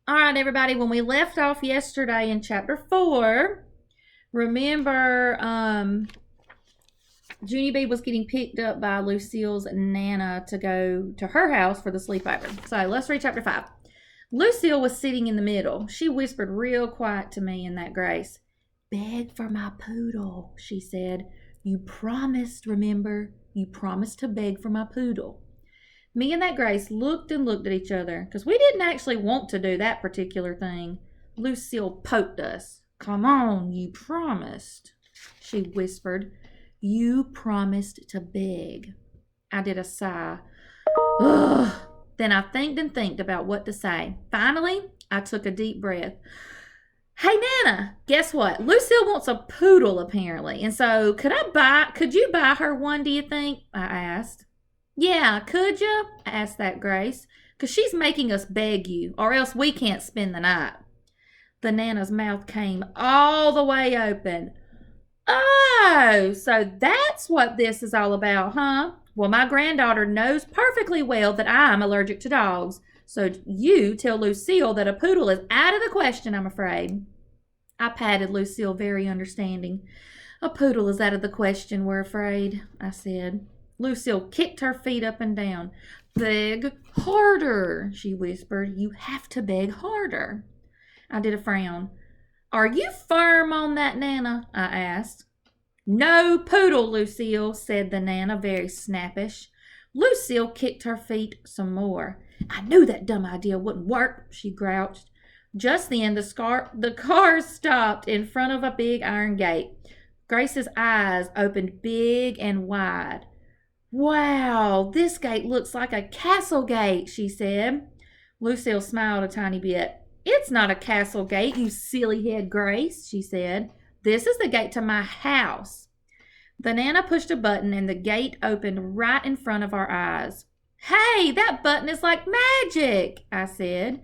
All right, everybody, when we left off yesterday in chapter 4, remember Junie B was getting picked up by Lucille's Nana to go to her house for the sleepover. So let's read chapter 5. Lucille was sitting in the middle. She whispered real quiet to me in that grace. "Beg for my poodle," she said. "You promised, remember? You promised to beg for my poodle." Me and that Grace looked and looked at each other because we didn't actually want to do that particular thing. Lucille poked us. "Come on, you promised," she whispered. "You promised to beg." I did a sigh. Ugh. Then I thinked and thinked about what to say. Finally, I took a deep breath. "Hey, Nana, guess what? Lucille wants a poodle, apparently. And so could you buy her one, do you think?" I asked. "Yeah, could you?" asked that Grace. "'Cause she's making us beg you, or else we can't spend the night." The Nana's mouth came all the way open. "Oh, so that's what this is all about, huh? Well, my granddaughter knows perfectly well that I'm allergic to dogs. So you tell Lucille that a poodle is out of the question, I'm afraid." I patted Lucille, very understanding. "A poodle is out of the question, we're afraid," I said. Lucille kicked her feet up and down. "Beg harder," she whispered. "You have to beg harder." I did a frown. "Are you firm on that, Nana?" I asked. "No poodle, Lucille," said the Nana, very snappish. Lucille kicked her feet some more. "I knew that dumb idea wouldn't work," she grouched. Just then, the car stopped in front of a big iron gate. Grace's eyes opened big and wide. "Wow, this gate looks like a castle gate," she said. Lucille smiled a tiny bit. "It's not a castle gate, you silly head, Grace," she said. "This is the gate to my house." The Nana pushed a button and the gate opened right in front of our eyes. "Hey, that button is like magic," I said.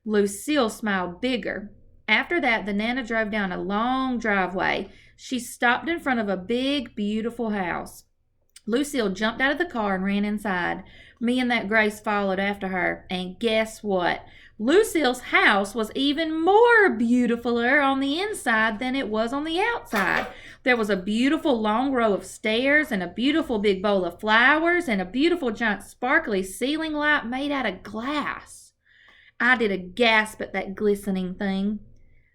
Lucille smiled bigger. After that, the Nana drove down a long driveway. She stopped in front of a big, beautiful house. Lucille jumped out of the car and ran inside. Me and that Grace followed after her. And guess what? Lucille's house was even more beautifuler on the inside than it was on the outside. There was a beautiful long row of stairs and a beautiful big bowl of flowers and a beautiful giant sparkly ceiling light made out of glass. I did a gasp at that glistening thing.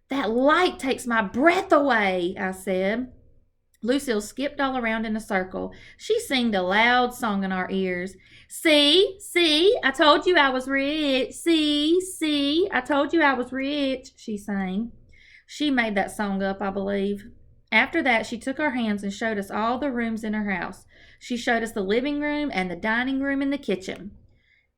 "That light takes my breath away," I said. Lucille skipped all around in a circle. She sang a loud song in our ears. See, I told you I was rich. See, I told you I was rich," she sang. She made that song up, I believe. After that, she took our hands and showed us all the rooms in her house. She showed us the living room and the dining room and the kitchen.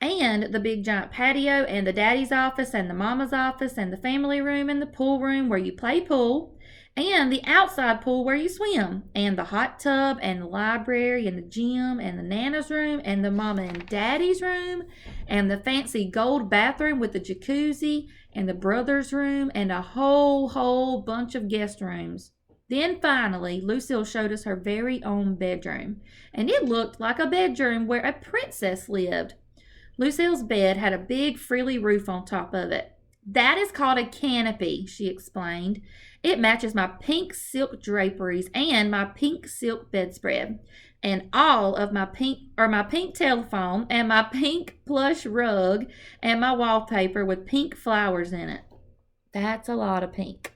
And the big giant patio and the daddy's office and the mama's office and the family room and the pool room where you play pool and the outside pool where you swim and the hot tub and the library and the gym and the Nana's room and the mama and daddy's room and the fancy gold bathroom with the jacuzzi and the brother's room and a whole bunch of guest rooms. Then finally, Lucille showed us her very own bedroom, and it looked like a bedroom where a princess lived. Lucille's bed had a big frilly roof on top of it. "That is called a canopy," she explained. "It matches my pink silk draperies and my pink silk bedspread, and all of my pink telephone and my pink plush rug and my wallpaper with pink flowers in it. That's a lot of pink.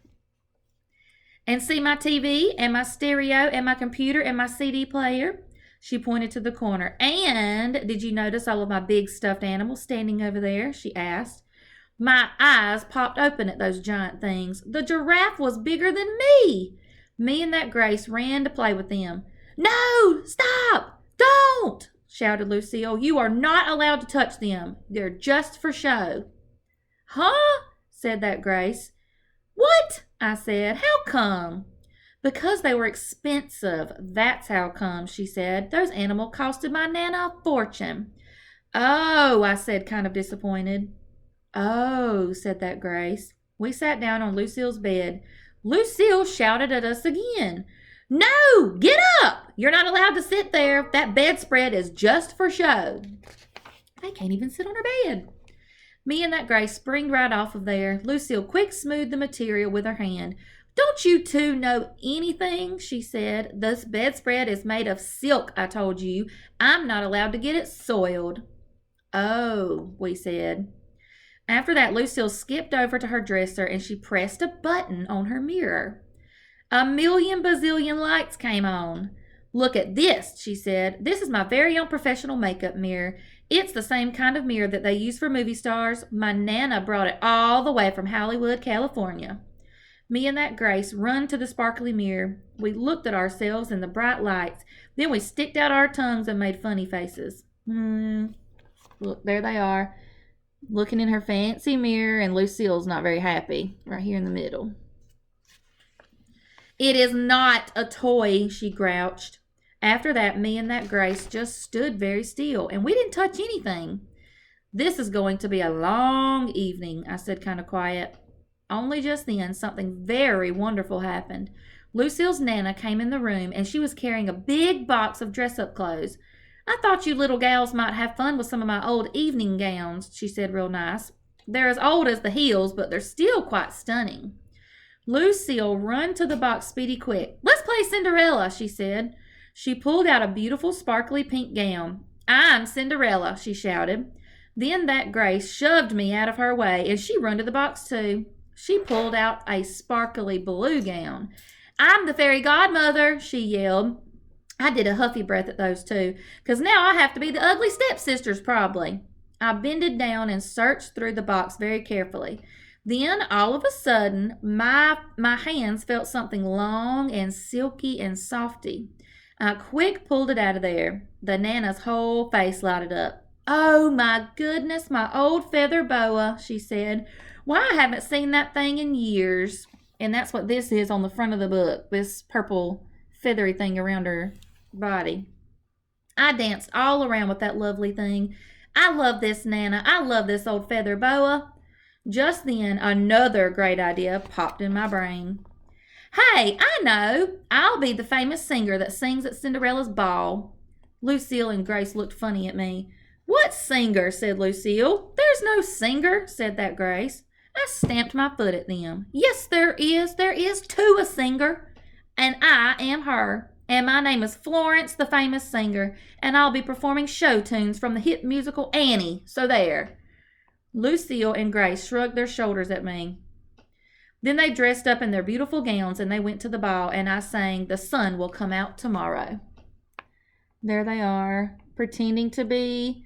And see my TV and my stereo and my computer and my CD player." She pointed to the corner. "And did you notice all of my big stuffed animals standing over there?" she asked. My eyes popped open at those giant things. The giraffe was bigger than me. Me and that Grace ran to play with them. "No, stop, don't," shouted Lucille. "You are not allowed to touch them. They're just for show." "Huh?" said that Grace. "What?" I said. "How come?" "Because they were expensive. That's how come," she said. "Those animals costed my Nana a fortune." "Oh," I said, kind of disappointed. "Oh," said that Grace. We sat down on Lucille's bed. Lucille shouted at us again. "No, get up! You're not allowed to sit there. That bedspread is just for show." They can't even sit on her bed. Me and that Grace springed right off of there. Lucille quick smoothed the material with her hand. Don't you two know anything? She said. This bedspread is made of silk, I told you. I'm not allowed to get it soiled. Oh, we said. After that, Lucille skipped over to her dresser and she pressed a button on her mirror. A million bazillion lights came on. Look at this, she said. This is my very own professional makeup mirror. It's the same kind of mirror that they use for movie stars. My Nana brought it all the way from Hollywood, California. Me and that Grace run to the sparkly mirror. We looked at ourselves in the bright lights. Then we sticked out our tongues and made funny faces. Look, there they are, looking in her fancy mirror, and Lucille's not very happy, right here in the middle. It is not a toy, she grouched. After that, me and that Grace just stood very still, and we didn't touch anything. This is going to be a long evening, I said kind of quiet. Only just then, something very wonderful happened. Lucille's Nana came in the room, and she was carrying a big box of dress-up clothes. I thought you little gals might have fun with some of my old evening gowns, she said real nice. They're as old as the hills, but they're still quite stunning. Lucille run to the box speedy quick. Let's play Cinderella, she said. She pulled out a beautiful sparkly pink gown. I'm Cinderella, she shouted. Then that Grace shoved me out of her way, and she run to the box too. She pulled out a sparkly blue gown. I'm the fairy godmother, she yelled. I did a huffy breath at those two, 'cause now I have to be the ugly stepsisters probably. I bended down and searched through the box very carefully. Then, all of a sudden, my hands felt something long and silky and softy. I quick pulled it out of there. The Nana's whole face lighted up. Oh, my goodness, my old feather boa, she said. Why, I haven't seen that thing in years. And that's what this is on the front of the book, this purple feathery thing around her body. I danced all around with that lovely thing. I love this, Nana. I love this old feather boa. Just then, another great idea popped in my brain. Hey, I know. I'll be the famous singer that sings at Cinderella's ball. Lucille and Grace looked funny at me. What singer? Said Lucille. There's no singer, said that Grace. I stamped my foot at them. Yes, there is. There is too a singer. And I am her. And my name is Florence, the famous singer. And I'll be performing show tunes from the hit musical Annie. So there. Lucille and Grace shrugged their shoulders at me. Then they dressed up in their beautiful gowns and they went to the ball, and I sang The Sun Will Come Out Tomorrow. There they are, pretending to be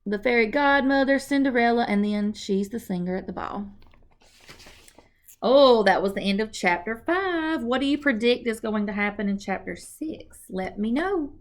the fairy godmother, Cinderella, and then she's the singer at the ball. Oh, that was the end of chapter 5. What do you predict is going to happen in chapter 6? Let me know.